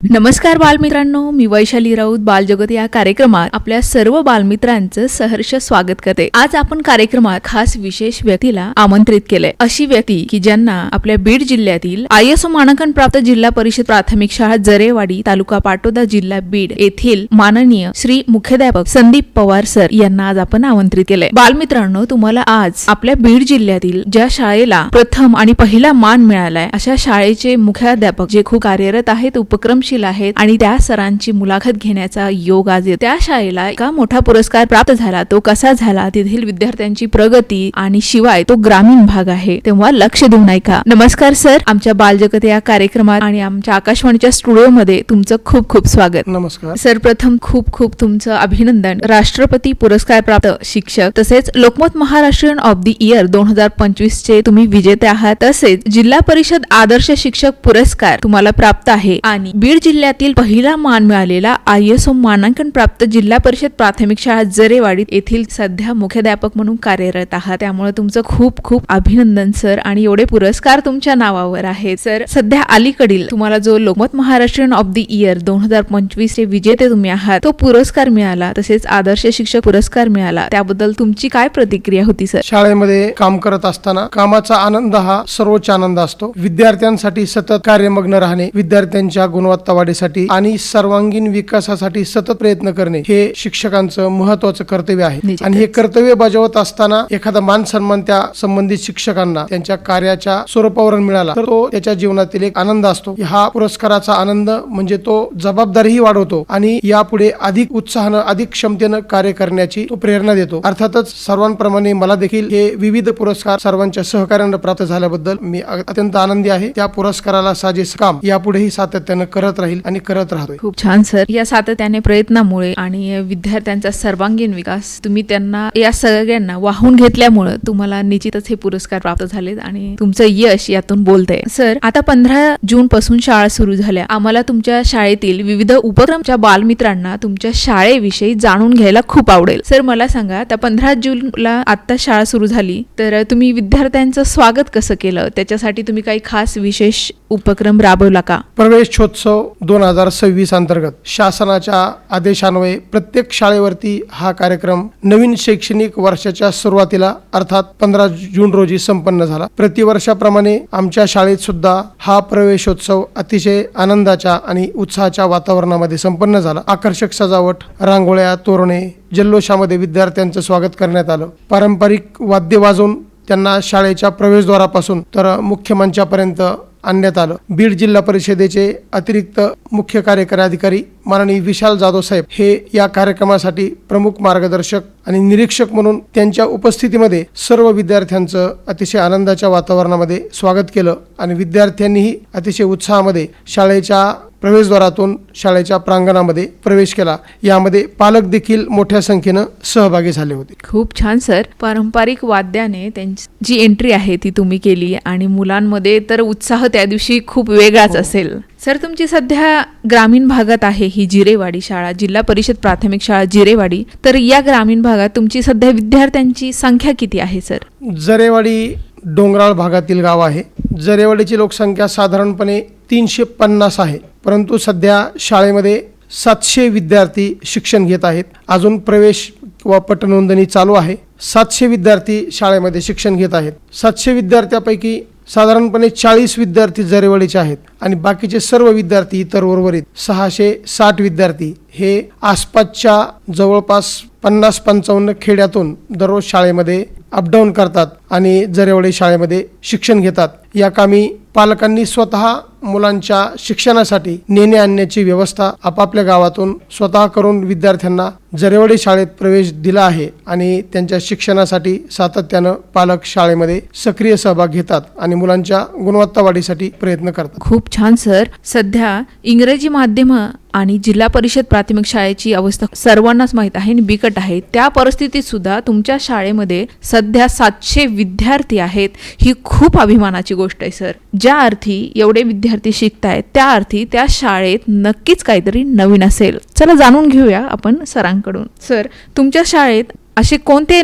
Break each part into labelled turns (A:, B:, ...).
A: नमस्कार बालमित्रांनो, मी वैशाली राऊत बालजगत या कार्यक्रमात आपल्या सर्व बालमित्रांचं सहर्ष स्वागत करते। आज आपण कार्यक्रमात खास विशेष व्यक्तीला आमंत्रित केले। अशी व्यक्ती की ज्यांना आपल्या बीड जिल्ह्यातील ISO मानांकन प्राप्त जिल्हा परिषद प्राथमिक शाळा जरेवाडी तालुका पाटोदा जिल्हा बीड येथील माननीय श्री मुख्याध्यापक संदीप पवार सर यांना आज आपण आमंत्रित केले। बालमित्रांनो, तुम्हाला आज आपल्या बीड जिल्ह्यातील ज्या शाळेला प्रथम आणि पहिला मान मिळालाय अशा शाळेचे मुख्याध्यापक जे खूप कार्यरत आहेत, उपक्रमशील आहेत आणि त्या सरांची मुलाखत घेण्याचा योग आज त्या शाळेला का मोठा पुरस्कार प्राप्त झाला, तो कसा झाला, तेथील विद्यार्थ्यांची प्रगती आणि शिवाय तो ग्रामीण भाग आहे, तेव्हा लक्ष देऊन ऐका। नमस्कार सर, आमच्या बालजगत या कार्यक्रमात आणि आमच्या आकाशवाणीच्या स्टुडिओ मध्ये तुमचं खूप खूप स्वागत।
B: नमस्कार
A: सर, प्रथम खूप खूप तुमचं अभिनंदन। राष्ट्रपती पुरस्कार प्राप्त शिक्षक तसेच Lokmat Maharashtrian of the year 2025 चे तुम्ही विजेते आहात। तसेच जिल्हा परिषद आदर्श शिक्षक पुरस्कार तुम्हाला प्राप्त आहे आणि बीड जिल्ह्यातील पहिला मान मिळालेला ISO मानांकन प्राप्त जिल्हा परिषद प्राथमिक शाळा जरेवाडी येथील सध्या मुख्याध्यापक म्हणून कार्यरत आहात। त्यामुळे तुमचं खूप खूप अभिनंदन सर आणि एवढे पुरस्कार तुमच्या नावावर आहेत। सर, सध्या अलीकडील तुम्हाला जो Lokmat Maharashtrian of the year 2025 चे विजेते तुम्ही आहात, तो पुरस्कार मिळाला, तसेच आदर्श शिक्षक पुरस्कार मिळाला, त्याबद्दल तुमची काय प्रतिक्रिया होती सर?
B: शाळेमध्ये काम करत असताना कामाचा आनंद हा सर्वोच्च आनंद असतो। विद्यार्थ्यांसाठी सतत कार्यमग्न राहणे, विद्यार्थ्यांच्या गुणवत्ता वाढीसाठी आणि सर्वांगीण विकासासाठी सतत प्रयत्न करणे हे शिक्षकांचं महत्त्वाचं कर्तव्य आहे। आणि हे कर्तव्य बजावत असताना एखादा मान सन्मान त्या संबंधित शिक्षकांना त्यांच्या कार्याच्या स्वरूपावरून मिळाला तर तो त्याच्या जीवनातील एक आनंद असतो। हा पुरस्काराचा आनंद म्हणजे तो जबाबदारीही वाढवतो आणि यापुढे अधिक उत्साहानं अधिक क्षमतेनं कार्य करण्याची तो प्रेरणा देतो। अर्थातच सर्वांप्रमाणे मला देखील हे विविध पुरस्कार सर्वांच्या सहकार्याने प्राप्त झाल्याबद्दल मी अत्यंत आनंदी आहे। त्या पुरस्काराला साजेस काम यापुढेही सातत्यानं करत राहील आणि करत राहतोय।
A: खूप छान सर, या सातत्याने प्रयत्नामुळे आणि विद्यार्थ्यांचा सर्वांगीण विकास तुम्ही त्यांना या सगळ्यांना वाहून घेतल्यामुळे तुम्हाला निश्चितच हे पुरस्कार प्राप्त झालेत आणि तुमचं यश यातून बोलतंय। सर, आता 15 जून पासून शाळा सुरू झाल्या। आम्हाला तुमच्या शाळेतील विविध उपक्रमच्या बालमित्रांना तुमच्या शाळेविषयी जाणून घ्यायला खूप आवडेल। सर, मला सांगा, त्या 15 जूनला आता शाळा सुरू झाली तर तुम्ही विद्यार्थ्यांचं स्वागत कसं केलं? त्याच्यासाठी तुम्ही काही खास विशेष उपक्रम राबवला का?
B: प्रवेशोत्सव 2026 अंतर्गत शासनाच्या आदेशान्वये प्रत्येक शाळेवरती हा कार्यक्रम नवीन शैक्षणिक वर्षाच्या सुरुवातीला अर्थात 15 जून रोजी संपन्न झाला। प्रतिवर्षाप्रमाणे आमच्या शाळेत सुद्धा हा प्रवेशोत्सव अतिशय आनंदाच्या आणि उत्साहाच्या वातावरणामध्ये संपन्न झाला। आकर्षक सजावट, रांगोळ्या, तोरणे, जल्लोषामध्ये विद्यार्थ्यांचं स्वागत करण्यात आलं। पारंपरिक वाद्य वाजवून त्यांना शाळेच्या प्रवेशद्वारापासून तर मुख्य मंचापर्यंत आणण्यात आलं। बीड जिल्हा परिषदेचे अतिरिक्त मुख्य कार्यकारी अधिकारी माननीय विशाल जाधव साहेब हे या कार्यक्रमासाठी प्रमुख मार्गदर्शक आणि निरीक्षक म्हणून त्यांच्या उपस्थितीमध्ये सर्व विद्यार्थ्यांचं अतिशय आनंदाच्या वातावरणामध्ये स्वागत केलं आणि विद्यार्थ्यांनीही अतिशय उत्साहामध्ये शाळेच्या प्रवेशद्वारातून शाळेच्या प्रांगणामध्ये प्रवेश केला। यामध्ये पालक देखील मोठ्या संख्येनं सहभागी झाले होते।
A: खूप छान सर, पारंपरिक वाद्याने त्यांची जी एंट्री आहे ती तुम्ही केली आणि मुलांमध्ये तर उत्साह त्या दिवशी खूप वेगळाच असेल। सर, तुमची सध्या ग्रामीण भागात आहे ही जिरेवाडी शाळा, जिल्हा परिषद प्राथमिक शाळा जिरेवाडी, तर या ग्रामीण भागात तुमची सध्या विद्यार्थ्यांची संख्या किती आहे सर?
B: जरेवाडी डोंगराळ भागातील गाव आहे। जरेवाडीची लोकसंख्या साधारणपणे 350 आहे, परंतु सध्या शाळेमध्ये 700 विद्यार्थी शिक्षण घेत आहेत। अजून प्रवेश व पटनोंदणी चालू आहे। 700 विद्यार्थी शाळेमध्ये शिक्षण घेत आहेत। 700 विद्यार्थ्यापैकी साधारणपणे 40 विद्यार्थी जरेवाडीचे आहेत आणि बाकीचे सर्व विद्यार्थी इतर उर्वरित 660 विद्यार्थी हे आसपासच्या जवळपास 50-55 खेड्यातून दररोज शाळेमध्ये अपडाऊन करतात आणि जरेवाडी शाळेमध्ये शिक्षण घेतात। या कामी पालकांनी स्वतः मुलांच्या शिक्षणासाठी नेणे आणण्याची व्यवस्था आपापल्या गावातून स्वतः करून विद्यार्थ्यांना जरेवाडी शाळेत प्रवेश दिला आहे आणि त्यांच्या शिक्षणासाठी सातत्यानं पालक शाळेमध्ये सक्रिय सहभाग घेतात आणि मुलांच्या गुणवत्ता वाढीसाठी प्रयत्न करतात।
A: खूप छान सर, सध्या इंग्रजी माध्यम आणि जिल्हा परिषद प्राथमिक शाळेची अवस्था सर्वांनाच माहित आहे आणि बिकट आहे। त्या परिस्थितीत सुद्धा तुमच्या शाळेमध्ये सध्या 700 विद्यार्थी आहेत, ही खूप अभिमानाची गोष्ट आहे सर। ज्या अर्थी एवढे विद्यार्थी शिकतायत त्या अर्थी त्या शाळेत नक्कीच काहीतरी नवीन असेल। चला जाणून घेऊया आपण सरांकडून। सर, तुमच्या शाळेत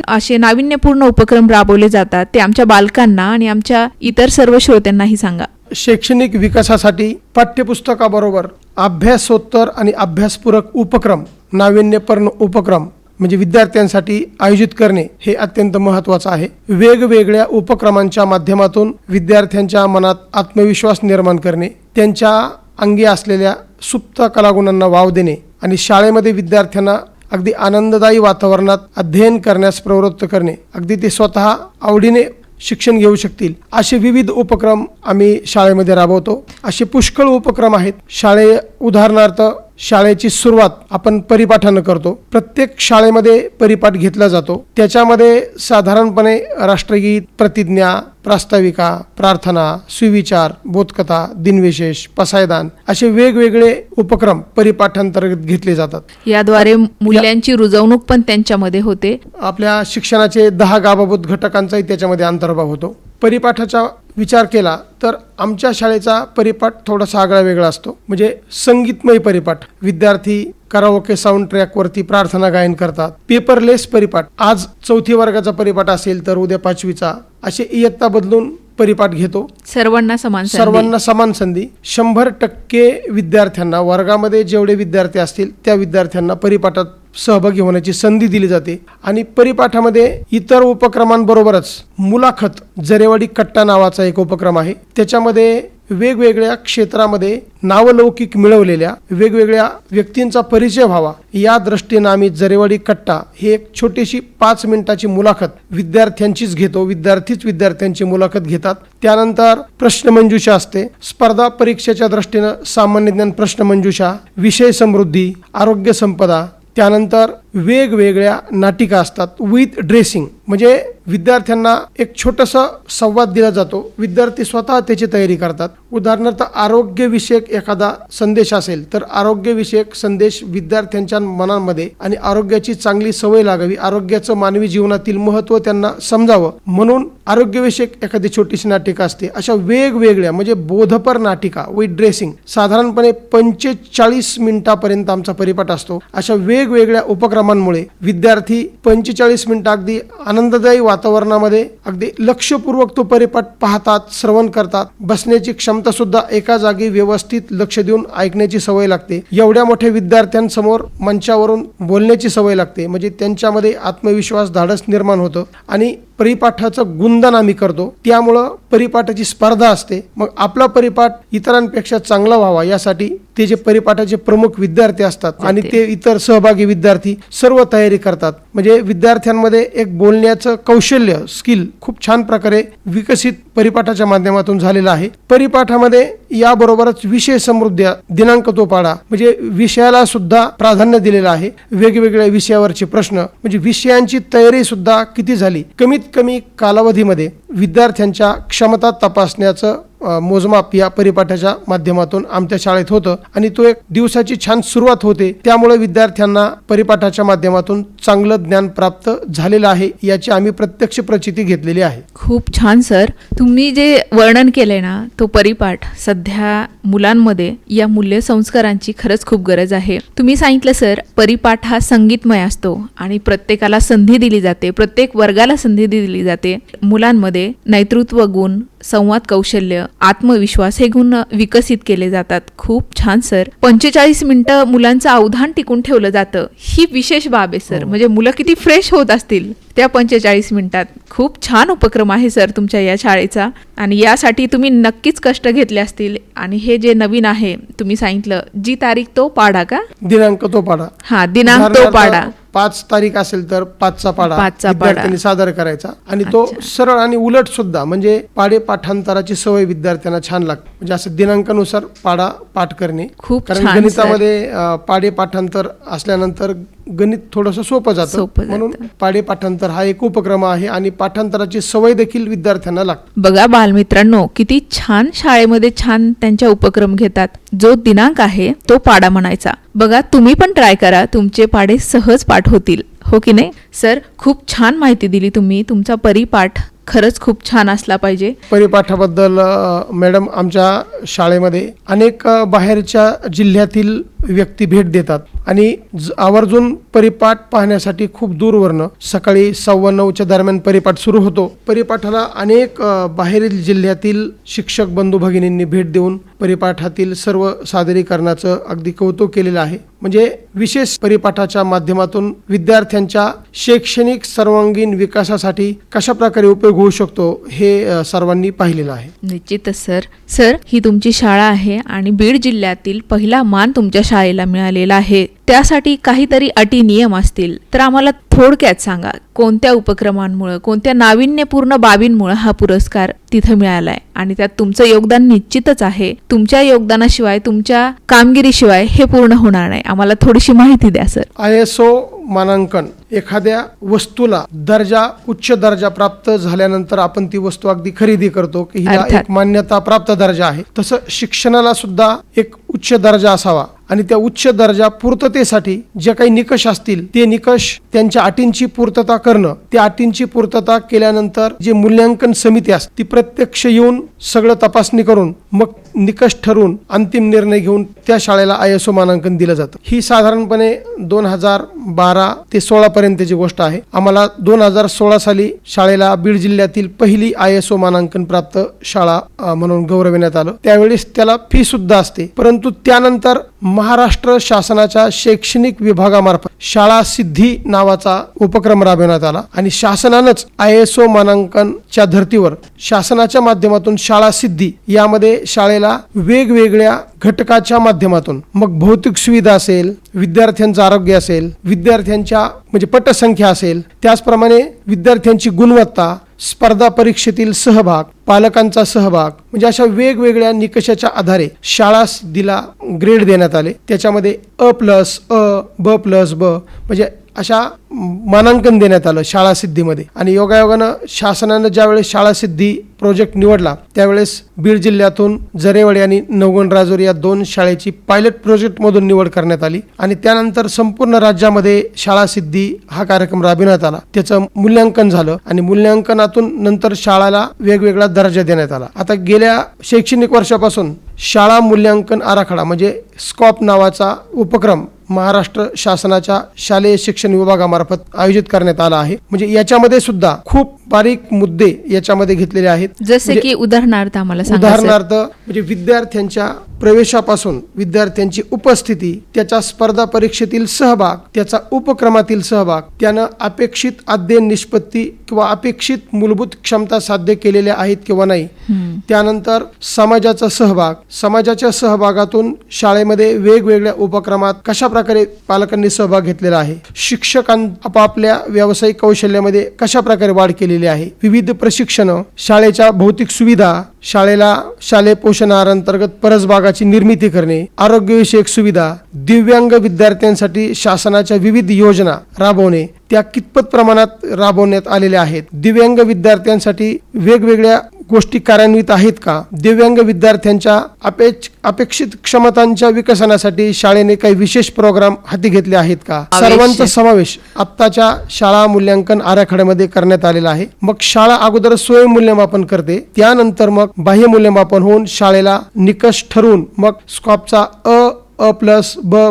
A: असे नाविन्यपूर्ण उपक्रम राबवले जातात ते आमच्या बालकांना आणि आमच्या इतर सर्व श्रोत्यांनाही सांगा।
B: शैक्षणिक विकासासाठी पाठ्यपुस्तकाबरोबर अभ्यासोत्तर आणि अभ्यासपूरक उपक्रम, नाविन्यपूर्ण उपक्रम म्हणजे विद्यार्थ्यांसाठी आयोजित करणे हे अत्यंत महत्त्वाचं आहे. वेगवेगळ्या उपक्रमांच्या माध्यमातून विद्यार्थ्यांच्या मनात आत्मविश्वास निर्माण करणे, त्यांच्या अंगी असलेल्या सुप्त कलागुणांना वाव देणे आणि शाळेमध्ये विद्यार्थ्यांना अगदी आनंददायी वातावरणात अध्ययन करण्यास प्रवृत्त करणे, अगदी ते स्वतः आवडीने शिक्षण घेऊ शकतील असे विविध उपक्रम आम्ही शाळेमध्ये राबवतो. असे पुष्कळ उपक्रम आहेत. उदाहरणार्थ शाळेची सुरुवात आपण परिपाठानं करतो. प्रत्येक शाळेमध्ये परिपाठ घेतला जातो. त्याच्यामध्ये साधारणपणे राष्ट्रगीत, प्रतिज्ञा, प्रास्ताविका, प्रार्थना, सुविचार, बोधकथा, दिनविशेष, पसायदान असे वेगवेगळे उपक्रम परिपाठांतर्गत घेतले जातात.
A: याद्वारे मूल्यांची रुजवणूक पण त्यांच्यामध्ये होते.
B: आपल्या शिक्षणाचे 10 गाभूत घटकांचाही त्याच्यामध्ये अंतर्भाव होतो. परिपाठाचा विचार केला तर आमच्या शाळेचा परिपाठ थोडासा आगळा वेगळा असतो. म्हणजे संगीतमय परिपाठ. विद्यार्थी कराओके साऊंड ट्रॅकवरती प्रार्थना गायन करतात. पेपरलेस परिपाठ. आज 4थी वर्गाचा परिपाठ असेल तर उद्या 5वीचा, असे इयत्ता बदलून परिपाठ घेतो.
A: सर्वांना समान
B: संधी. 100% विद्यार्थ्यांना, वर्गामध्ये जेवढे विद्यार्थी असतील त्या विद्यार्थ्यांना परिपाठात सहभागी होण्याची संधी दिली जाते. आणि परिपाठामध्ये इतर उपक्रमांबरोबरच मुलाखत, जरेवाडी कट्टा नावाचा एक उपक्रम आहे. त्याच्यामध्ये वेगवेगळ्या क्षेत्रामध्ये नावलौकिक मिळवलेल्या वेगवेगळ्या व्यक्तींचा परिचय व्हावा या दृष्टीने आम्ही जरेवाडी कट्टा ही एक छोटीशी 5 मिनिटाची मुलाखत विद्यार्थ्यांचीच घेतो. विद्यार्थ्यांची मुलाखत घेतात. त्यानंतर प्रश्नमंजुषा असते. स्पर्धा परीक्षेच्या दृष्टीनं सामान्य ज्ञान प्रश्नमंजुषा, विषय समृद्धी, आरोग्य संपदा, त्यानंतर वेगवेगळ्या नाटिका असतात. विथ ड्रेसिंग म्हणजे विद्यार्थ्यांना एक छोटासा संवाद दिला जातो. विद्यार्थी स्वतः त्याची तयारी करतात. उदाहरणार्थ आरोग्यविषयक एखादा संदेश असेल तर आरोग्यविषयक संदेश विद्यार्थ्यांच्या मनामध्ये आणि आरोग्याची चांगली सवय लागावी, आरोग्याचं मानवी जीवनातील महत्त्व त्यांना समजावं म्हणून आरोग्यविषयक एखादी छोटीशी नाटिका असते. अशा वेगवेगळ्या म्हणजे बोधपर नाटिका विथ ड्रेसिंग साधारणपणे 45 मिनिटापर्यंत आमचा परिपाठ असतो. अशा वेगवेगळ्या उपक्रमांमुळे विद्यार्थी 45 मिनिटं अगदी आनंददायी वातावरणामध्ये अगदी लक्षपूर्वक तो परिपाठ पाहतात, श्रवण करतात. बसण्याची क्षमता सुद्धा एका जागी व्यवस्थित लक्ष देऊन ऐकण्याची सवय लागते. एवढ्या मोठ्या विद्यार्थ्यांसमोर मंचावरून बोलण्याची सवय लागते. म्हणजे त्यांच्यामध्ये आत्मविश्वास, धाडस निर्माण होतं आणि परिपाठाचं गुणगान आम्ही करतो. त्यामुळं परिपाठाची स्पर्धा असते. मग आपला परिपाठ इतरांपेक्षा चांगला व्हावा यासाठी ते जे परिपाठाचे प्रमुख विद्यार्थी असतात आणि ते इतर सहभागी विद्यार्थी सर्व तयारी करतात. म्हणजे विद्यार्थ्यांमध्ये एक बोलण्याचं कौशल्य, स्किल खूप छान प्रकारे विकसित परिपाठाच्या माध्यमातून झालेलं आहे. परिपाठामध्ये याबरोबरच विषय समृद्धी, दिनांक तो पाडा म्हणजे विषयाला सुद्धा प्राधान्य दिलेलं आहे. वेगवेगळ्या विषयावरचे प्रश्न म्हणजे विषयांची तयारी सुद्धा किती झाली, कमीत कमी कालावधीमध्ये विद्यार्थ्यांच्या क्षमता तपासण्याचं मोजमाप या परिपाठाच्या माध्यमातून आमच्या शाळेत होतं आणि तो एक दिवसाची छान सुरुवात होते. त्यामुळे विद्यार्थ्यांना परिपाठाच्या माध्यमातून चांगलं ज्ञान प्राप्त झालेलं आहे याची आम्ही प्रत्यक्ष प्रचिती घेतलेली आहे.
A: खूप छान सर. तुम्ही जे वर्णन केले ना तो परिपाठ, सध्या मुलांमध्ये या मूल्य संस्कारांची खरंच खूप गरज आहे. तुम्ही सांगितलं सर परिपाठ हा संगीतमय असतो आणि प्रत्येकाला संधी दिली जाते, प्रत्येक वर्गाला संधी दिली जाते. मुलांमध्ये नेतृत्व गुण, संवाद कौशल्य, आत्मविश्वास हे गुण विकसित केले जातात. खूप छान सर. 45 मिनिटं मुलांचं अवधान टिकून ठेवलं जातं ही विशेष बाब आहे सर. म्हणजे मुलं किती फ्रेश होत असतील त्या 45 मिनिटात. खूप छान उपक्रम आहे सर तुमच्या या शाळेचा आणि यासाठी तुम्ही नक्कीच कष्ट घेतले असतील. आणि हे जे नवीन आहे तुम्ही सांगितलं जी तारीख तो पाडा का,
B: दिनांक तो पाडा.
A: हा, दिनांक तो पाडा.
B: 5 तारीख असेल तर 5चा पाडा विद्यार्थ्यांनी सादर करायचा आणि तो सरळ आणि उलट सुद्धा म्हणजे पाडे पाठांतराची सवय विद्यार्थ्यांना छान लागते. म्हणजे असं दिनांकानुसार पाडा पाठ करणे. कारण गणितामध्ये पाडे पाठांतर असल्यानंतर गणित थोडंसं सोपं जातं म्हणून पाडे पाठांतर हा एक उपक्रम आहे आणि पाठांतराची सवय देखील विद्यार्थ्यांना लागते.
A: बघा बालमित्रांनो किती छान शाळेमध्ये छान त्यांच्या उपक्रम घेतात. जो दिनांक आहे तो पाडा म्हणायचा. बघा तुम्ही पण ट्राय करा, तुमचे पाडे सहज पाठ होतील, हो की नाही सर. खूप छान माहिती दिली तुम्ही. तुमचा परिपाठ खरंच खूप छान असला पाहिजे.
B: परिपाठाबद्दल मॅडम आमच्या शाळेमध्ये अनेक बाहेरच्या जिल्ह्यातील व्यक्ती भेट देतात आणि आवर्जून परिपाठ पाहण्यासाठी खूप दूरवरनं सकाळी 9:15 दरम्यान परिपाठ सुरू होतो. परिपाठाला अनेक बाहेरील जिल्ह्यातील शिक्षक बंधू भगिनींनी भेट देऊन परिपाठातील सर्व सादरीकरणाचं अगदी कौतुक केलेलं आहे. म्हणजे विशेष परिपाठाच्या माध्यमातून विद्यार्थ्यांच्या शैक्षणिक सर्वांगीण विकासासाठी कशा प्रकारे उपयोग होऊ शकतो हे सर्वांनी पाहिलेलं आहे.
A: निश्चितच सर ही तुमची शाळा आहे आणि बीड जिल्ह्यातील पहिला मान तुमच्या शाळेला मिळालेला आहे. त्यासाठी काहीतरी अटी नियम असतील तर आम्हाला थोडक्यात सांगा. कोणत्या उपक्रमांमुळे, कोणत्या नाविन्यपूर्ण बाबींमुळे हा पुरस्कार तिथं मिळालाय आणि त्यात तुमचं योगदान निश्चितच आहे. तुमच्या योगदानाशिवाय, तुमच्या कामगिरीशिवाय हे पूर्ण होणार नाही. आम्हाला थोडीशी माहिती द्या सर.
B: ISO मानांकन एखाद्या वस्तूला उच्च दर्जा प्राप्त झाल्यानंतर आपण ती वस्तू अगदी खरेदी करतो की हिला
A: अर्थात.
B: एक मान्यता प्राप्त दर्जा आहे. तसं शिक्षणाला सुद्धा एक उच्च दर्जा असावा आणि त्या उच्च दर्जा पूर्ततेसाठी जे काही निकष असतील ते निकष त्यांच्या अटींची पूर्तता करणं, त्या अटींची पूर्तता केल्यानंतर जे मूल्यांकन समिती असते ती प्रत्यक्ष येऊन सगळं तपासणी करून मग निकष ठरवून अंतिम निर्णय घेऊन त्या शाळेला ISO मानांकन दिलं जातं. ही साधारणपणे 2012 ते 16 पर्यंतची गोष्ट आहे. आम्हाला 2016 साली शाळेला बीड जिल्ह्यातील पहिली ISO मानांकन प्राप्त शाळा म्हणून गौरविण्यात आलं. त्यावेळेस त्याला फी सुद्धा असते, परंतु त्यानंतर महाराष्ट्र शासनाच्या शैक्षणिक विभागामार्फत शाळा सिद्धी नावाचा उपक्रम राबवण्यात आला आणि शासनानंच ISO मानांकनच्या धर्तीवर शासनाच्या माध्यमातून शाळा सिद्धी यामध्ये शाळेला वेगवेगळ्या घटकाच्या माध्यमातून मग भौतिक सुविधा असेल, विद्यार्थ्यांचं आरोग्य असेल, विद्यार्थ्यांच्या म्हणजे पटसंख्या असेल, त्याचप्रमाणे विद्यार्थ्यांची गुणवत्ता, स्पर्धा परीक्षेतील सहभाग, पालकांचा सहभाग, म्हणजे अशा वेगवेगळ्या निकषाच्या आधारे शाळा सिद्धीला ग्रेड देण्यात आले. त्याच्यामध्ये A+, B+, म्हणजे अशा मानांकन देण्यात आलं शाळा सिद्धीमध्ये. आणि योगायोगानं शासनानं ज्यावेळेस शाळा सिद्धी प्रोजेक्ट निवडला त्यावेळेस बीड जिल्ह्यातून जरेवाडी आणि नवगण राजोरी या 2 शाळेची पायलट प्रोजेक्टमधून निवड करण्यात आली आणि त्यानंतर संपूर्ण राज्यामध्ये शाळा सिद्धी हा कार्यक्रम राबविण्यात आला. त्याचं मूल्यांकन झालं आणि मूल्यांकनातून नंतर शाळेला वेगवेगळा दर्जा देण्यात आला. आता गेल्या शैक्षणिक वर्षापासून शाळा मूल्यांकन आराखडा म्हणजे स्कॉप नावाचा उपक्रम महाराष्ट्र शासनाच्या शालेय शिक्षण विभागामार्फत आयोजित करण्यात आला आहे. म्हणजे याच्यामध्ये सुद्धा खूप बारीक मुद्दे याच्यामध्ये घेतलेले आहेत.
A: जसे की उदाहरणार्थ आम्हाला सांगा सर.
B: उदाहरणार्थ म्हणजे विद्यार्थ्यांच्या प्रवेशापासून विद्यार्थ्यांची उपस्थिती, त्याच्या स्पर्धा परीक्षेतील सहभाग, त्याचा उपक्रमातील सहभाग, त्यानं अपेक्षित अध्ययन निष्पत्ती किंवा अपेक्षित मूलभूत क्षमता साध्य केलेल्या आहेत किंवा नाही. त्यानंतर समाजाचा सहभाग, समाजाच्या सहभागातून शाळेमध्ये वेगवेगळ्या उपक्रमात कशा प्रकारे पालकांनी सहभाग घेतलेला आहे, शिक्षकांनी आपापल्या व्यावसायिक कौशल्यामध्ये कशा प्रकारे वाढ केलेली आहे, विविध प्रशिक्षण, शाळेच्या भौतिक सुविधा, शाळेला शालेय पोषण आहारांतर्गत परसबागाची निर्मिती करणे, आरोग्यविषयक सुविधा, दिव्यांग विद्यार्थ्यांसाठी शासनाच्या विविध योजना राबवणे, त्या कितपत प्रमाणात राबवण्यात आलेल्या आहेत, दिव्यांग विद्यार्थ्यांसाठी वेगवेगळ्या गोष्टी कार्यान्वित आहेत का, दिव्यांग विद्यार्थ्यांच्या अपेक्षित क्षमतांच्या विकसनासाठी शाळेने काही विशेष प्रोग्राम हाती घेतले आहेत का, सर्वांचा समावेश आत्ताच्या शाळा मूल्यांकन आराखड्यामध्ये करण्यात आलेला आहे. मग शाळा अगोदर स्वयंमूल्यमापन करते, त्यानंतर मग बाह्य मूल्यमापन होऊन शाळेला निकष ठरवून मग स्कॉपचा A+,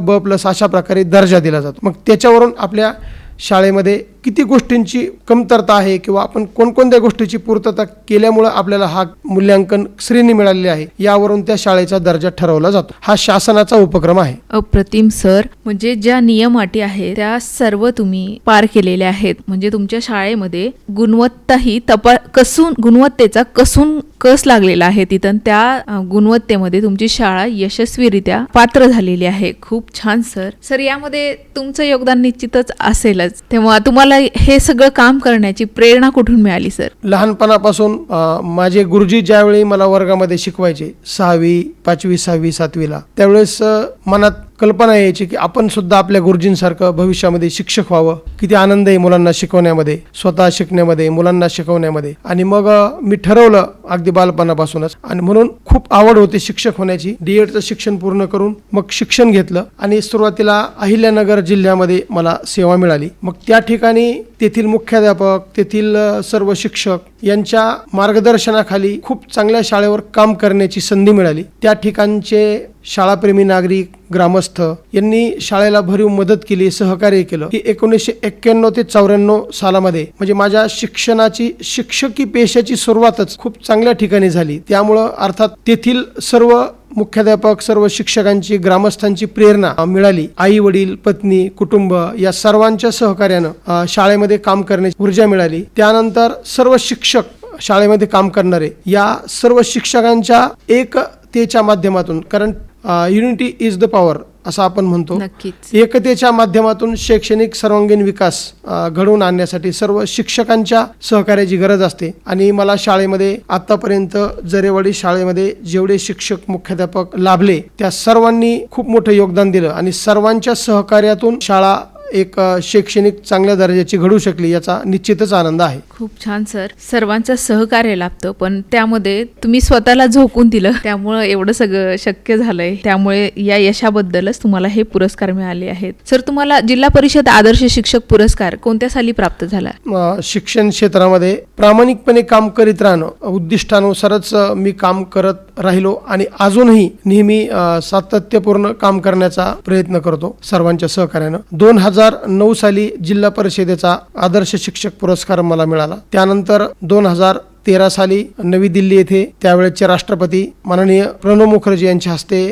B: B+, अशा प्रकारे दर्जा दिला जातो. मग त्याच्यावरून आपल्या शाळेमध्ये किती गोष्टींची कमतरता आहे किंवा आपण कोणकोणत्या गोष्टीची पूर्तता केल्यामुळे आपल्याला हा मूल्यांकन श्रेणी मिळालेली आहे यावरून त्या शाळेचा दर्जा ठरवला जातो. हा शासनाचा उपक्रम आहे.
A: अप्रतिम सर. म्हणजे ज्या नियम अटी आहेत त्या सर्व तुम्ही पार केलेल्या आहेत. म्हणजे तुमच्या शाळेमध्ये गुणवत्ताही गुणवत्तेचा कस लागलेला आहे तिथं. त्या गुणवत्तेमध्ये तुमची शाळा यशस्वीरित्या पात्र झालेली आहे. खूप छान सर. यामध्ये तुमचं योगदान निश्चितच असेलच. तेव्हा तुम्हाला हे सगळं काम करण्याची प्रेरणा कुठून मिळाली सर?
B: लहानपणापासून माझे गुरुजी ज्यावेळी मला वर्गामध्ये शिकवायचे 6वी, 5वी, 6वी, 7वीला, त्यावेळेस मनात कल्पना यायची की आपण सुद्धा आपल्या गुरुजींसारखं भविष्यामध्ये शिक्षक व्हावं. किती आनंद आहे मुलांना शिकवण्यामध्ये, स्वतः शिकण्यामध्ये, मुलांना शिकवण्यामध्ये. आणि मग मी ठरवलं अगदी बालपणापासूनच आणि म्हणून खूप आवड होती शिक्षक होण्याची. D.Edचं शिक्षण पूर्ण करून मग शिक्षण घेतलं आणि सुरुवातीला अहिल्यानगर जिल्ह्यामध्ये मला सेवा मिळाली. मग त्या ठिकाणी तेथील मुख्याध्यापक, तेथील सर्व शिक्षक यांच्या मार्गदर्शनाखाली खूप चांगल्या शाळेवर काम करण्याची संधी मिळाली. त्या ठिकाणचे शाळाप्रेमी नागरिक, ग्रामस्थ यांनी शाळेला भरीव मदत केली, सहकार्य केलं. ही 1991 ते 94 सालामध्ये म्हणजे माझ्या शिक्षकी पेशाची सुरुवातच खूप चांगल्या ठिकाणी झाली. त्यामुळं अर्थात तेथील सर्व मुख्याध्यापक, सर्व शिक्षकांची, ग्रामस्थांची प्रेरणा मिळाली. आई वडील, पत्नी, कुटुंब या सर्वांच्या सहकार्यानं शाळेमध्ये काम करण्याची ऊर्जा मिळाली. त्यानंतर सर्व शिक्षक शाळेमध्ये काम करणारे या सर्व शिक्षकांच्या एकतेच्या माध्यमातून, कारण युनिटी इज द पॉवर असं आपण म्हणतो,
A: नक्कीच
B: एकतेच्या माध्यमातून शैक्षणिक सर्वांगीण विकास घडवून आणण्यासाठी सर्व शिक्षकांच्या सहकार्याची गरज असते. आणि मला शाळेमध्ये आतापर्यंत जरेवाडी शाळेमध्ये जेवढे शिक्षक, मुख्याध्यापक लाभले त्या सर्वांनी खूप मोठं योगदान दिलं आणि सर्वांच्या सहकार्यातून शाळा एक शैक्षणिक चांगल्या दर्जाची घडू शकली, याचा निश्चितच आनंद आहे.
A: खूप छान सर. सर्वांचं सहकार्य लाभतं, पण त्यामध्ये तुम्ही स्वतःला झोकून दिलं, त्यामुळे एवढं सगळं शक्य झालंय. त्यामुळे या यशाबद्दलच तुम्हाला हे पुरस्कार मिळाले आहेत. सर, तुम्हाला जिल्हा परिषद आदर्श शिक्षक पुरस्कार कोणत्या साली प्राप्त झाला?
B: शिक्षण क्षेत्रामध्ये प्रामाणिकपणे काम करीत राहणं, उद्दिष्टानुसारच मी काम करत राहिलो आणि अजूनही नेहमी सातत्यपूर्ण काम करण्याचा प्रयत्न करतो सर्वांच्या सहकार्यानं. 2009 साली जिल्हा परिषदेचा आदर्श शिक्षक पुरस्कार मला मिळाला. त्यानंतर 2013 साली नवी दिल्ली येथे त्यावेळेचे राष्ट्रपती माननीय प्रणव मुखर्जी यांच्या हस्ते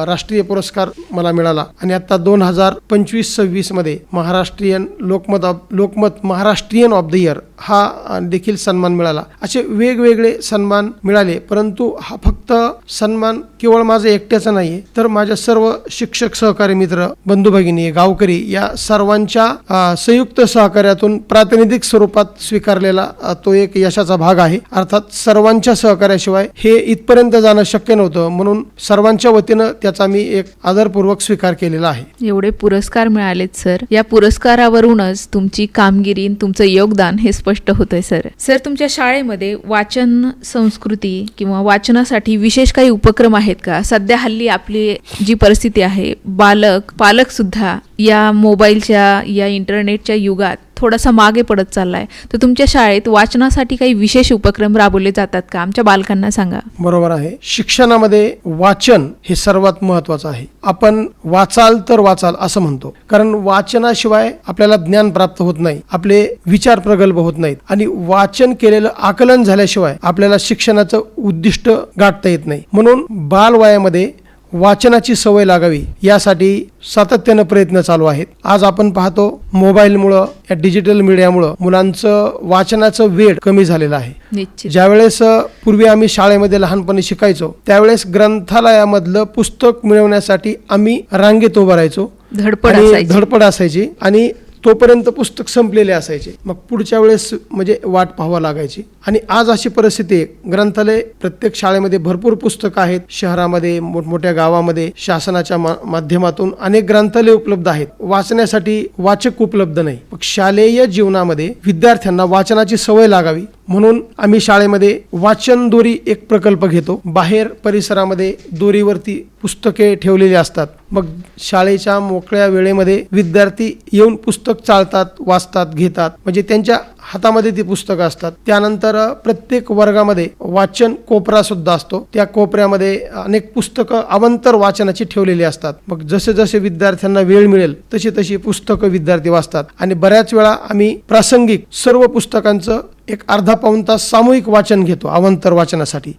B: राष्ट्रीय पुरस्कार मला मिळाला. आणि आता 2025-26 मध्ये Maharashtrian Lokmat Maharashtrian of the year हा देखील सन्मान मिळाला. असे वेगवेगळे सन्मान मिळाले, परंतु हा फक्त सन्मान केवळ माझा एकट्याचा नाहीये, तर माझ्या सर्व शिक्षक, सहकारी मित्र, बंधू भगिनी, गावकरी या सर्वांच्या संयुक्त सहकार्यातून प्रातिनिधिक स्वरूपात स्वीकारलेला तो एक यशाचा भाग आहे. अर्थात सर्वांच्या सहकार्याशिवाय हे इथपर्यंत जाणं शक्य नव्हतं, म्हणून सर्वांच्या वतीनं त्याचा मी एक आदरपूर्वक स्वीकार केलेला आहे.
A: एवढे पुरस्कार मिळालेत सर. या पुरस्कारावरूनच तुमची कामगिरी, तुमचं योगदान हे स्पष्ट होतंय सर. सर, तुमच्या शाळेमध्ये वाचन संस्कृती किंवा वाचनासाठी विशेष काही उपक्रम आहेत का? सध्या हल्ली आपली जी परिस्थिती आहे, पालक सुद्धा या मोबाईलच्या, या इंटरनेटच्या युगात थोडासा मागे पडत चाललाय, तर तुमच्या शाळेत वाचनासाठी काही विशेष उपक्रम राबवले जातात का? आमच्या बालकांना सांगा.
B: बरोबर आहे. शिक्षणामध्ये वाचन हे सर्वात महत्वाचं आहे. आपण वाचाल तर वाचाल असं म्हणतो, कारण वाचनाशिवाय आपल्याला ज्ञान प्राप्त होत नाही, आपले विचार प्रगल्भ होत नाहीत आणि वाचन केलेलं आकलन झाल्याशिवाय आपल्याला शिक्षणाचं उद्दिष्ट गाठता येत नाही. म्हणून बालवयामध्ये वाचनाची सवय लागावी यासाठी सातत्यानं प्रयत्न चालू आहेत. आज आपण पाहतो मोबाईलमुळं, या डिजिटल मीडियामुळं मुलांचं वाचनाचं वेळ कमी झालेलं आहे.
A: निश्चित.
B: ज्यावेळेस पूर्वी आम्ही शाळेमध्ये लहानपणी शिकायचो, त्यावेळेस ग्रंथालयामधलं पुस्तक मिळवण्यासाठी आम्ही रांगेत उभं राहायचो, धडपड असायची आणि तोपर्यंत पुस्तक संपलेले असायचे. मग पुढच्या वेळेस म्हणजे वाट पाहावं लागायची. आणि आज अशी परिस्थिती आहे, ग्रंथालय प्रत्येक शाळेमध्ये भरपूर पुस्तकं आहेत. शहरामध्ये, मोठमोठ्या गावामध्ये शासनाच्या माध्यमातून अनेक ग्रंथालय उपलब्ध आहेत. वाचण्यासाठी वाचक उपलब्ध नाही. मग शालेय जीवनामध्ये विद्यार्थ्यांना वाचनाची सवय लागावी म्हणून आम्ही शाळेमध्ये वाचन दोरी एक प्रकल्प घेतो. बाहेर परिसरामध्ये दोरीवरती पुस्तके ठेवलेली असतात. मग शाळेच्या मोकळ्या वेळेमध्ये विद्यार्थी येऊन पुस्तक चाळतात, वाचतात, घेतात, म्हणजे त्यांच्या हातामध्ये ती पुस्तकं असतात. त्यानंतर प्रत्येक वर्गामध्ये वाचन कोपरा सुद्धा असतो. त्या कोपऱ्यामध्ये अनेक पुस्तकं अवांतर वाचनाची ठेवलेली असतात. मग जसे जसे विद्यार्थ्यांना वेळ मिळेल तशी तशी पुस्तकं विद्यार्थी वाचतात. आणि बऱ्याच वेळा आम्ही प्रासंगिक सर्व पुस्तकांचं एक अर्धा पाऊण तास सामूहिक वाचन घेतो. अवांतर वाचनासाठी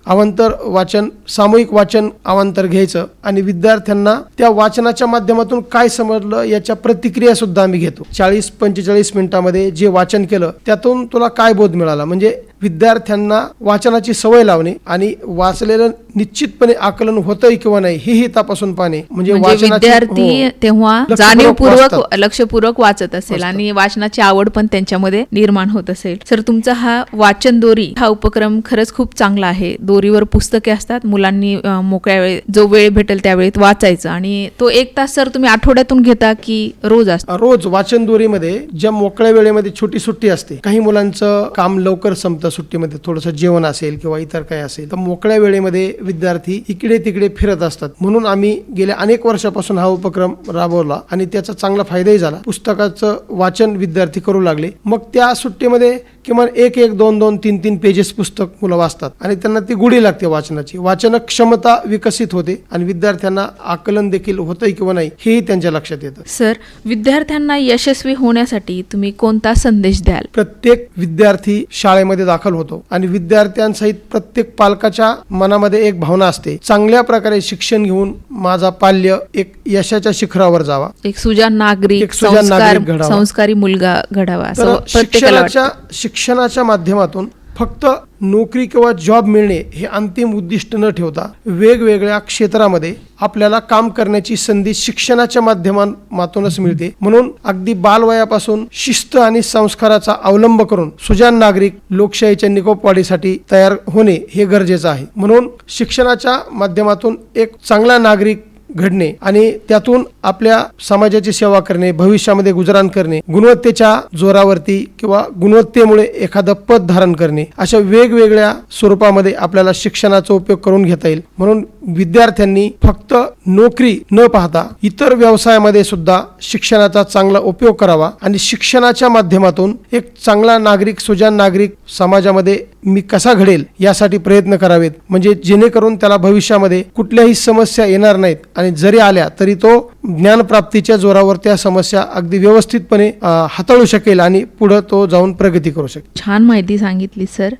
B: सामूहिक वाचन अवांतर घ्यायचं आणि विद्यार्थ्यांना त्या वाचनाच्या माध्यमातून काय समजलं याच्या प्रतिक्रिया सुद्धा आम्ही घेतो. 40-45 मिनिटांमध्ये जे वाचन केलं त्यातून तुला काय बोध मिळाला, म्हणजे विद्यार्थ्यांना वाचनाची सवय लावणे आणि वाचलेलं निश्चितपणे आकलन होतंय किंवा नाही हेही तपासून पाहणे, म्हणजे
A: विद्यार्थी तेव्हा जाणीवपूर्वक, लक्षपूर्वक वाचत असेल आणि वाचनाची आवड पण त्यांच्यामध्ये निर्माण होत असेल. सर, तुमचा हा वाचन दोरी हा उपक्रम खरंच खूप चांगला आहे. दोरीवर पुस्तके असतात, मुलांनी मोकळ्या वेळ, जो वेळ भेटेल त्यावेळेत वाचायचं. आणि तो 1 तास सर तुम्ही आठवड्यातून घेता की रोज असतो?
B: रोज वाचन दोरीमध्ये ज्या मोकळ्या वेळेमध्ये छोटी सुट्टी असते, काही मुलांचं काम लवकर संपतं, सुट्टीमध्ये थोडंसं जेवण असेल किंवा इतर काही असेल, तर मोकळ्या वेळेमध्ये विद्यार्थी इकडे तिकडे फिरत असतात. म्हणून आम्ही गेल्या अनेक वर्षापासून हा उपक्रम राबवला आणि त्याचा चांगला फायदाही झाला. पुस्तकाचं वाचन विद्यार्थी करू लागले. मग त्या सुट्टीमध्ये किमान एक एक दोन दोन तीन तीन पेजेस पुस्तक मुलं वाचतात आणि त्यांना ती गोडी लागते वाचनाची. वाचन क्षमता विकसित होते आणि विद्यार्थ्यांना आकलन देखील होतंय किंवा नाही हेही त्यांच्या लक्षात येतं.
A: सर, विद्यार्थ्यांना यशस्वी होण्यासाठी तुम्ही कोणता संदेश द्याल?
B: प्रत्येक विद्यार्थी शाळेमध्ये दाखल होतो आणि विद्यार्थ्यांसहित प्रत्येक पालकाच्या मनामध्ये एक भावना असते, चांगल्या प्रकारे शिक्षण घेऊन माझा पाल्य एक यशाच्या शिखरावर जावा,
A: एक सुजाण नागरिक,
B: एक सुजाण नागरिक घडावा.
A: संस्कारी मुलगा घडावा असं
B: तर
A: प्रत्येकाला वाटतं.
B: शिक्षणाच्या माध्यमातून फक्त नोकरी किंवा जॉब मिळणे हे अंतिम उद्दिष्ट न ठेवता वेगवेगळ्या क्षेत्रामध्ये आपल्याला काम करण्याची संधी शिक्षणाच्या माध्यमातूनच मिळते. म्हणून अगदी बालवयापासून शिस्त आणि संस्काराचा अवलंब करून सुजाण नागरिक लोकशाहीच्या निकोपवाढीसाठी तयार होणे हे गरजेचं आहे. म्हणून शिक्षणाच्या माध्यमातून एक चांगला नागरिक घडणे आणि त्यातून आपल्या समाजाची सेवा करणे, भविष्यामध्ये गुजराण करणे, गुणवत्तेच्या जोरावरती किंवा गुणवत्तेमुळे एखादं पद धारण करणे, अशा वेगवेगळ्या स्वरूपामध्ये आपल्याला शिक्षणाचा उपयोग करून घेता येईल. म्हणून विद्यार्थ्यांनी फक्त नोकरी न पाहता इतर व्यवसायामध्ये सुद्धा शिक्षणाचा चांगला उपयोग करावा आणि शिक्षणाच्या माध्यमातून एक चांगला नागरिक, सुजाण नागरिक समाजामध्ये मी कसा घडेल यासाठी प्रयत्न करावेत. म्हणजे जेणेकरून त्याला भविष्यामध्ये कुठल्याही समस्या येणार नाहीत आणि जरी आल्या तरी तो ज्ञानप्राप्तीच्या जोरावर त्या समस्या अगदी व्यवस्थितपणे हाताळू शकेल आणि पुढे तो जाऊन प्रगती करू शकेल.
A: छान माहिती सांगितली सर.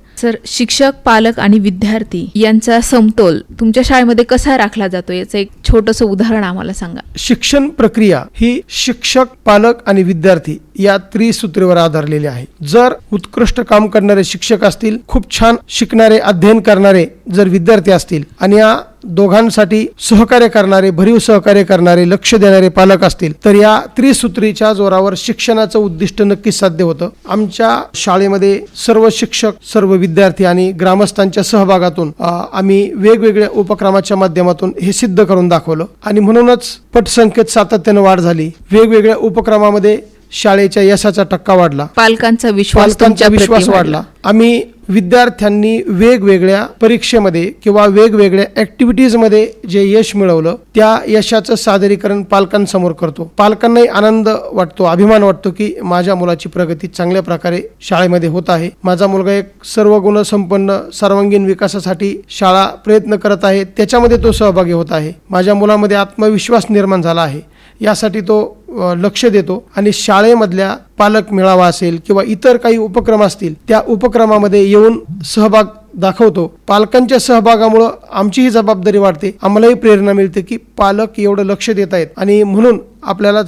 A: शिक्षक, पालक आणि विद्यार्थी यांचा समतोल तुमच्या शाळेमध्ये कसा राखला जातो याचं एक छोटंसं उदाहरण आम्हाला सांगा.
B: शिक्षण प्रक्रिया ही शिक्षक, पालक आणि विद्यार्थी या त्रिसूत्रीवर आधारलेली आहे. जर उत्कृष्ट काम करणारे शिक्षक असतील, खूप छान शिकणारे, अध्ययन करणारे जर विद्यार्थी असतील आणि या दोघांसाठी सहकार्य करणारे, भरीव सहकार्य करणारे, लक्ष देणारे पालक असतील तर या त्रिसूत्रीच्या जोरावर शिक्षणाचं उद्दिष्ट नक्कीच साध्य होतं. आमच्या शाळेमध्ये सर्व शिक्षक, सर्व विद्यार्थी आणि ग्रामस्थांच्या सहभागातून आम्ही वेगवेगळ्या उपक्रमाच्या माध्यमातून हे सिद्ध करून दाखवलं आणि म्हणूनच पटसंख्येत सातत्यानं वाढ झाली. वेगवेगळ्या उपक्रमामध्ये शाळेच्या यशाचा टक्का वाढला,
A: पालकांचा विश्वास
B: वाढला. आम्ही विद्यार्थ्यांनी वेगवेगळ्या परीक्षेमध्ये किंवा वेगवेगळ्या ॲक्टिव्हिटीजमध्ये जे यश मिळवलं त्या यशाचं सादरीकरण पालकांसमोर करतो. पालकांनाही आनंद वाटतो, अभिमान वाटतो की माझ्या मुलाची प्रगती चांगल्या प्रकारे शाळेमध्ये होत आहे, माझा मुलगा एक सर्व गुणसंपन्न सर्वांगीण विकासासाठी शाळा प्रयत्न करत आहे, त्याच्यामध्ये तो सहभागी होत आहे, माझ्या मुलामध्ये आत्मविश्वास निर्माण झाला आहे, यासाठी तो लक्ष देतो. आणि शाळेमधल्या पालक मेळावा असेल किंवा इतर काही उपक्रम असतील त्या उपक्रमामध्ये येऊन सहभाग दाखवतो. पालकांच्या सहभागामुळं आमचीही जबाबदारी वाढते, आम्हालाही प्रेरणा मिळते की पालक एवढं लक्ष देत आहेत आणि म्हणून आपल्याला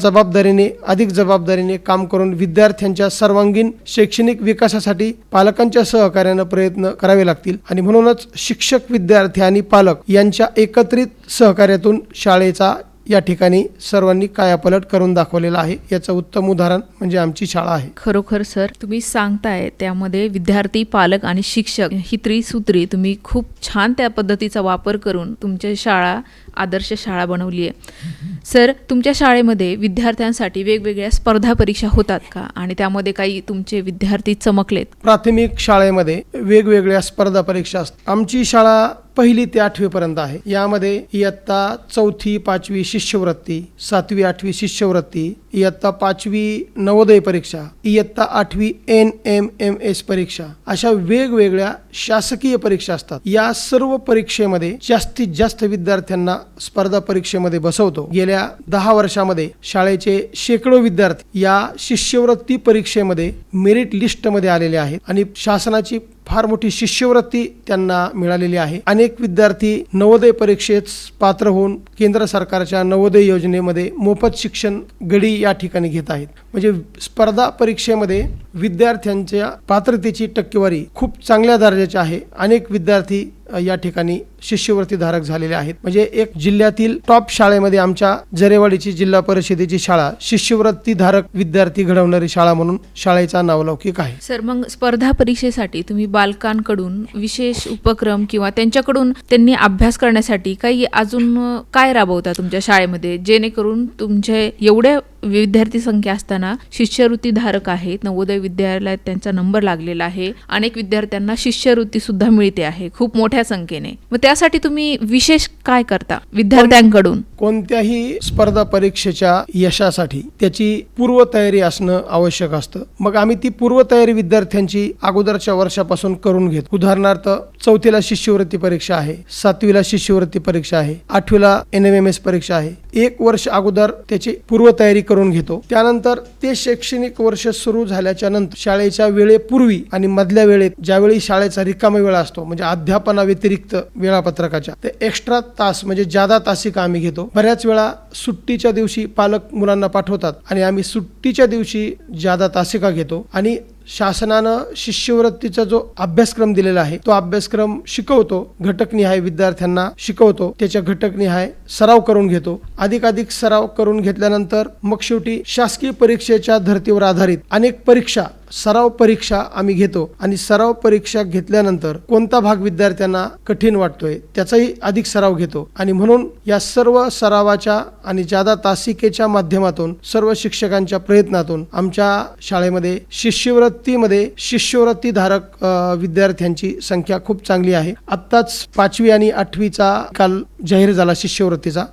B: अधिक जबाबदारीने काम करून विद्यार्थ्यांच्या सर्वांगीण शैक्षणिक विकासासाठी पालकांच्या सहकार्यानं प्रयत्न करावे लागतील. आणि म्हणूनच शिक्षक, विद्यार्थी आणि पालक यांच्या एकत्रित सहकार्यातून शाळेचा या ठिकाणी सर्वांनी कायापालट करून दाखवलेला आहे. याचं उत्तम उदाहरण म्हणजे आमची शाळा आहे.
A: खरोखर सर, तुम्ही सांगताय त्यामध्ये विद्यार्थी, पालक आणि शिक्षक ही त्रिसूत्री तुम्ही खूप छान त्या पद्धतीचा वापर करून तुमची शाळा आदर्श शाळा बनवली आहे. सर, तुमच्या शाळेमध्ये विद्यार्थ्यांसाठी वेगवेगळ्या स्पर्धा परीक्षा होतात का आणि त्यामध्ये काही तुमचे विद्यार्थी चमकलेत?
B: प्राथमिक शाळेमध्ये वेगवेगळ्या स्पर्धा परीक्षा असतात. आमची शाळा 1ली ते 8वी पर्यंत आहे. यामध्ये इयत्ता 4थी 5वी शिष्यवृत्ती, 7वी 8वी शिष्यवृत्ती, इयत्ता 5वी नवोदय परीक्षा, इयत्ता 8वी NMMS परीक्षा, अशा वेगवेगळ्या शासकीय परीक्षा असतात. या सर्व परीक्षेमध्ये जास्तीत जास्त विद्यार्थ्यांना स्पर्धा परीक्षेमध्ये बसवतो. गेल्या 10 वर्षामध्ये शाळेचे शेकडो विद्यार्थी या शिष्यवृत्ती परीक्षेमध्ये मेरिट लिस्टमध्ये आलेले आहेत आणि शासनाची फार मोठी शिष्यवृत्ती त्यांना मिळालेली आहे. अनेक विद्यार्थी नवोदय परीक्षेत पात्र होऊन केंद्र सरकारच्या नवोदय योजनेमध्ये मोफत शिक्षण गडी या ठिकाणी घेत आहेत. म्हणजे स्पर्धा परीक्षेमध्ये विद्यार्थ्यांच्या पात्रतेची टक्केवारी खूप चांगल्या दर्जाची आहे. अनेक विद्यार्थी या ठिकाणी शिष्यवृत्ती धारक झालेले आहेत. म्हणजे एक जिल्ह्यातील टॉप शाळेमध्ये आमच्या जरेवाडीची जिल्हा परिषदेची शाळा शिष्यवृत्ती धारक विद्यार्थी घडवणारी शाळा म्हणून शाळेचा नावलौकिक आहे.
A: सर, मग स्पर्धा परीक्षेसाठी तुम्ही बालकांकडून विशेष उपक्रम किंवा त्यांच्याकडून त्यांनी अभ्यास करण्यासाठी काही अजून काय राबवता तुमच्या शाळेमध्ये, जेणेकरून तुमचे एवढे विद्यार्थी संख्या असताना शिष्यवृत्ती धारक आहेत, नवोदय विद्यालयात त्यांचा नंबर लागलेला आहे, अनेक विद्यार्थ्यांना शिष्यवृत्ती सुद्धा मिळते आहे खूप मोठ्या संख्येने, मग त्यासाठी तुम्ही विशेष काय करता विद्यार्थ्यांकडून?
B: कोणत्याही स्पर्धा परीक्षेच्या यशासाठी त्याची पूर्वतयारी असणं आवश्यक असतं. मग आम्ही ती पूर्वतयारी विद्यार्थ्यांची अगोदरच्या वर्षापासून करून घेतो. उदाहरणार्थ 4थीला शिष्यवृत्ती परीक्षा आहे, 7वीला शिष्यवृत्ती परीक्षा आहे, 8वीला NMMS परीक्षा आहे. 1 वर्ष अगोदर त्याची पूर्वतयारी करून घेतो. त्यानंतर ते शैक्षणिक वर्ष सुरू झाल्याच्या नंतर शाळेच्या वेळेपूर्वी आणि मधल्या वेळेत ज्यावेळी शाळेचा रिकामा वेळ असतो, म्हणजे अध्यापना व्यतिरिक्त वेळापत्रकाच्या, ते एक्स्ट्रा तास म्हणजे जादा तासिका आम्ही घेतो. बऱ्याच वेळा सुट्टीच्या दिवशी पालक मुलांना पाठवतात आणि आम्ही सुट्टीच्या दिवशी जादा तासिका घेतो आणि शासनानं शिष्यवृत्तीचा जो अभ्यासक्रम दिलेला आहे तो अभ्यासक्रम शिकवतो, घटकनिहाय विद्यार्थ्यांना शिकवतो, त्याच्या घटकनिहाय सराव करून घेतो. अधिकाधिक सराव करून घेतल्यानंतर मग शेवटी शासकीय परीक्षेच्या धर्तीवर आधारित अनेक परीक्षा, सराव परीक्षा आम्ही घेतो आणि सराव परीक्षा घेतल्यानंतर कोणता भाग विद्यार्थ्यांना कठीण वाटतोय त्याचाही अधिक सराव घेतो. आणि म्हणून या सर्व सरावाच्या आणि जादा तासिकेच्या माध्यमातून सर्व शिक्षकांच्या प्रयत्नातून आमच्या शाळेमध्ये शिष्यवृत्ती धारक विद्यार्थ्यांची संख्या खूप चांगली आहे. आत्ताच 5वी आणि 8वीचा काल जाहीर झाला शिष्यवृत्तीचा.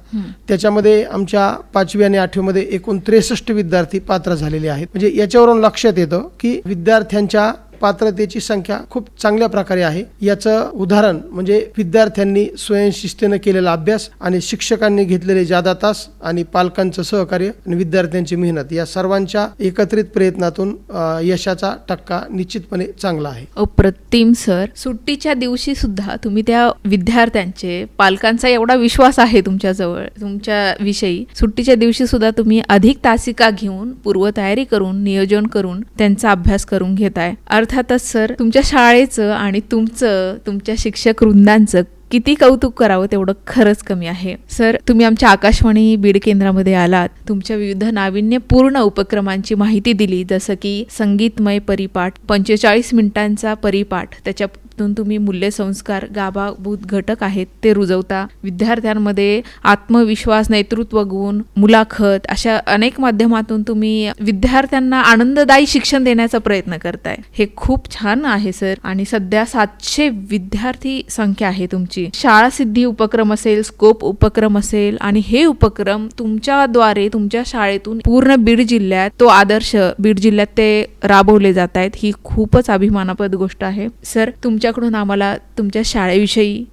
B: त्याच्यामध्ये आमच्या 5वी आणि 8वीमध्ये एकूण 63 विद्यार्थी पात्र झालेले आहेत. म्हणजे याच्यावरून लक्षात येतं की विद्यार्थ्यांच्या पात्रतेची संख्या खूप चांगल्या प्रकारे आहे. याचं उदाहरण म्हणजे विद्यार्थ्यांनी स्वयंशिस्तीने केलेला अभ्यास आणि शिक्षकांनी घेतलेले जादा तास आणि पालकांचं सहकार्य आणि विद्यार्थ्यांची मेहनत या सर्वांच्या एकत्रित प्रयत्नातून यशाचा टक्का निश्चितपणे चांगला आहे.
A: अप्रतिम सर. सुट्टीच्या दिवशी सुद्धा तुम्ही त्या विद्यार्थ्यांचे, पालकांचा एवढा विश्वास आहे तुमच्याजवळ, तुमच्या विषयी, सुट्टीच्या दिवशी सुद्धा तुम्ही अधिक तासिका घेऊन पूर्वतयारी करून नियोजन करून त्यांचा अभ्यास करून घेताय. अर्थातच सर, तुमच्या शाळेचं आणि तुमच्या शिक्षक वृंदांचं किती कौतुक करावं तेवढं खरंच कमी आहे. सर, तुम्ही आमच्या आकाशवाणी बीड केंद्रामध्ये आलात, तुमच्या विविध नाविन्यपूर्ण उपक्रमांची माहिती दिली, जसं की संगीतमय परिपाठ, 45 मिनिटांचा परिपाठ, त्याच्यातून तुम्ही मूल्यसंस्कार, गाभाभूत घटक आहेत ते रुजवता, विद्यार्थ्यांमध्ये आत्मविश्वास, नेतृत्व गुण, मुलाखत अशा अनेक माध्यमातून तुम्ही विद्यार्थ्यांना आनंददायी शिक्षण देण्याचा प्रयत्न करताय. हे खूप छान आहे सर. आणि सध्या 700 विद्यार्थी संख्या आहे तुमची. शाळा सिद्धी उपक्रम असेल, स्कोप उपक्रम असेल, आणि हे उपक्रम तुमच्याद्वारे, तुमच्या शाळेतून पूर्ण बीड जिल्ह्यात, तो आदर्श बीड जिल्ह्यात ते राबवले जात आहेत. ही खूपच अभिमानास्पद गोष्ट आहे. सर, तुमच्याकडून आम्हाला तुमच्या शाळेविषयी,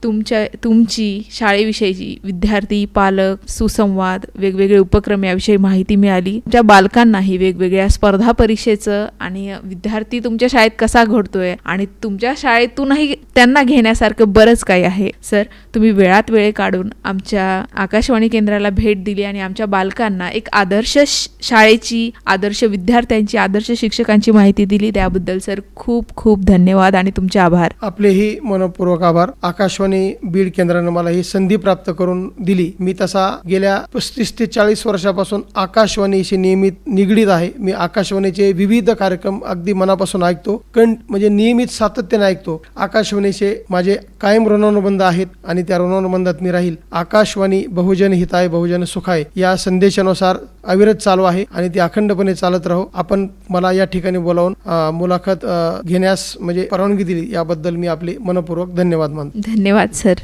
A: तुमची शाळेविषयीची, विद्यार्थी, पालक, सुसंवाद, वेगवेगळे उपक्रम याविषयी माहिती मिळाली. तुमच्या बालकांनाही वेगवेगळ्या स्पर्धा परीक्षेचं आणि विद्यार्थी तुमच्या शाळेत कसा घडतोय आणि तुमच्या शाळेतूनही त्यांना घेण्यासारखं बरंच काही आहे. सर, तुम्ही वेळात वेळ काढून आमच्या आकाशवाणी केंद्राला भेट दिली आणि आमच्या बालकांना एक आदर्श शाळेची, आदर्श विद्यार्थ्यांची, आदर्श शिक्षकांची माहिती दिली, त्याबद्दल सर खूप खूप धन्यवाद आणि तुमचे आभार.
B: आपलेही मनपूर्वक आभार. आकाशवाणी बीड केंद्रानं मला ही संधी प्राप्त करून दिली. मी तसा गेल्या 35 ते 40 वर्षापासून आकाशवाणीशी निगडीत आहे. मी आकाशवाणीचे विविध कार्यक्रम अगदी मनापासून ऐकतो, म्हणजे नियमित सातत्याने ऐकतो. आकाशवाणीचे माझे कायम ऋणानुबंध आहेत आणि त्या ऋणानुबंधात मी राहील. आकाशवाणी बहुजन हिताय बहुजन सुखाय या संदेशानुसार अविरत चालू आहे आणि ती अखंडपणे चालत राहो. आपण मला या ठिकाणी बोलावून मुलाखत घेण्यास म्हणजे परवानगी दिली, याबद्दल मी आपले मनपूर्वक धन्यवाद मानतो.
A: धन्यवाद सर.